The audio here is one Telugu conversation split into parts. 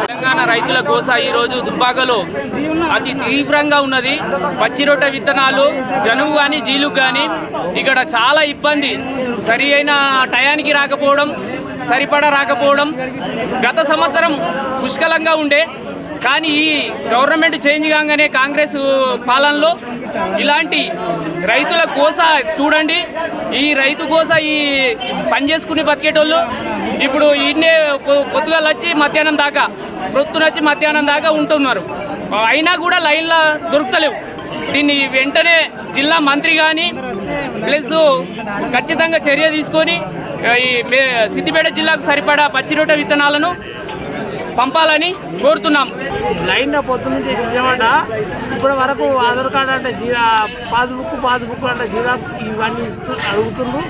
తెలంగాణ రైతుల గోస ఈరోజు దుబ్బాకలో అతి తీవ్రంగా ఉన్నది. పచ్చి రొట్టె విత్తనాలు జనుము కానీ జీలుకు కానీ ఇక్కడ చాలా ఇబ్బంది. సరి అయిన టయానికి రాకపోవడం, సరిపడా రాకపోవడం. గత సంవత్సరం పుష్కలంగా ఉండే, కానీ ఈ గవర్నమెంట్ చేంజ్ కాగానే కాంగ్రెస్ పాలనలో ఇలాంటి రైతుల కోస చూడండి. ఈ రైతు కోస ఈ పని చేసుకుని బతికేటోళ్ళు ఇప్పుడు ఇన్నే పొద్దుగాల వచ్చి మధ్యాహ్నం దాకా, ప్రొద్దునొచ్చి మధ్యాహ్నం దాకా ఉంటున్నారు. అయినా కూడా లైన్లో దొరుకుతలేవు. దీన్ని వెంటనే జిల్లా మంత్రి కానీ ప్లస్ ఖచ్చితంగా చర్య తీసుకొని ఈ సిద్దిపేట జిల్లాకు సరిపడా పచ్చి రొట్టె విత్తనాలను పంపాలని కోరుతున్నాం. లైన్లో పొద్దు నుంచి విజయవాడ ఇప్పటి వరకు ఆధార్ కార్డు అంటే పాస్బుక్ అంటే జీరా ఇవన్నీ అడుగుతుండ్రు.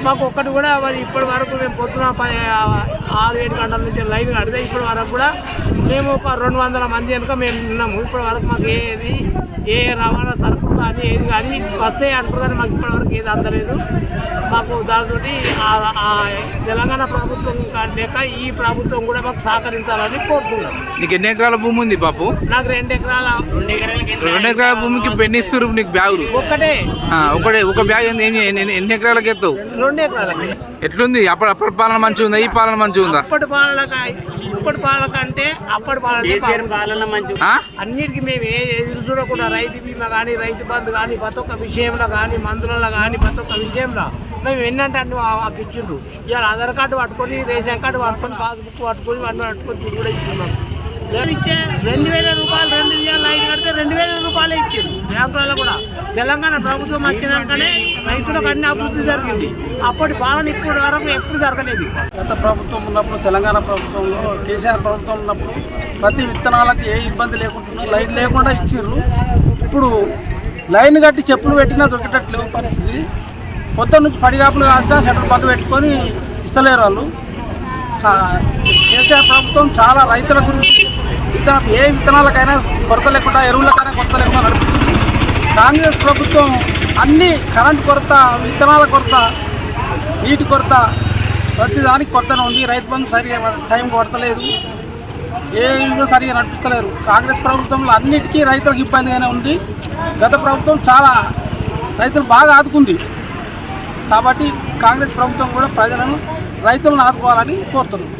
మాకు ఒక్కటి కూడా మరి ఇప్పటి వరకు మేము పొద్దున 6-7 గంటల నుంచి లైన్ కడితే ఇప్పటి వరకు కూడా మేము ఒక 200 మంది కనుక మేము ఉన్నాము. ఇప్పటి వరకు మాకు ఏ రవాణా సరుకులు కానీ ఏది కానీ వస్తాయి అంటారు, కానీ మాకు ఇప్పటి వరకు ఏది అందలేదు. మాకు దాంతో తెలంగాణ ప్రభుత్వం లేక ఈ ప్రభుత్వం కూడా మాకు సహకరించాలని కోరుతున్నాం. నీకు ఎన్ని ఎకరాల భూమి ఉంది బాపు? నాకు 2 ఎకరాల 2 ఎకరాల భూమికి ఎన్ని ఇస్తారు నీకు బ్యాగులు? ఒకటే ఒక బ్యాగ్ ఎన్ని ఎకరాలకి ఎత్తావు? 2 ఎకరాలకి. ఎట్లుంది? అప్పటి పాలన మంచిగా ఉందా, ఈ పాలన మంచిగా ఉందా? ఇప్పటి పాలన కంటే అప్పటి పాలన మంచిగా. అన్నిటికీ మేము ఎదురు చూడకుండా రైతు బీమా కానీ, రైతు బంధు కానీ, ప్రతి ఒక్క విషయంలో కానీ, మందులలో కానీ, ప్రతి ఒక్క విషయంలో మేము ఎన్నంటే అన్ని మాకు ఇచ్చిండ్రు. ఇవాళ ఆధార్ కార్డు పట్టుకొని, రేషన్ కార్డు పట్టుకొని, పాస్బుక్ పట్టుకొని, అన్నీ పట్టుకొని తిరిగి కూడా ఇస్తున్నాం. ఇచ్చే 2000 రూపాయలు 2 లైన్ కడితే 2000 రూపాయలే ఇచ్చింది బ్యాంకులలో కూడా. తెలంగాణ ప్రభుత్వం వచ్చినాకనే రైతులకు అన్ని అభివృద్ధి జరిగింది. అప్పటి పాలన ఇప్పటి వరకు ఎప్పుడు జరగలేదు. గత ప్రభుత్వం ఉన్నప్పుడు, తెలంగాణ ప్రభుత్వంలో కేసీఆర్ ప్రభుత్వం ఉన్నప్పుడు ప్రతి విత్తనాలకు ఏ ఇబ్బంది లేకుండా లైన్ లేకుండా ఇచ్చిర్రు. ఇప్పుడు లైన్ కట్టి చెప్పులు పెట్టినా దొరికేటట్లేవు పరిస్థితి. పొద్దున్న నుంచి పడిగాపులు కాస్తా షట్టర్ బంద్ పెట్టుకొని ఇస్తలేరు వాళ్ళు. కేసీఆర్ ప్రభుత్వం చాలా రైతుల గురించి ఏ విత్తనాలకైనా కొరత లేకుండా, ఎరువులకైనా కొరత లేకుండా నడుపుతుంది. కాంగ్రెస్ ప్రభుత్వం అన్ని కరెంట్ కొరత, విత్తనాల కొరత, నీటి కొరత, ప్రతిదానికి కొరతనే ఉంది. రైతు బంధు సరిగా టైం కొరతలేదు, ఏ సరిగా నడిపిస్తలేరు. కాంగ్రెస్ ప్రభుత్వంలో అన్నిటికీ రైతులకు ఇబ్బందిగానే ఉంది. గత ప్రభుత్వం చాలా రైతులు బాగా ఆదుకుంది. కాబట్టి కాంగ్రెస్ ప్రభుత్వం కూడా రైతులను ఆదుకోవాలని కోరుతున్నాం.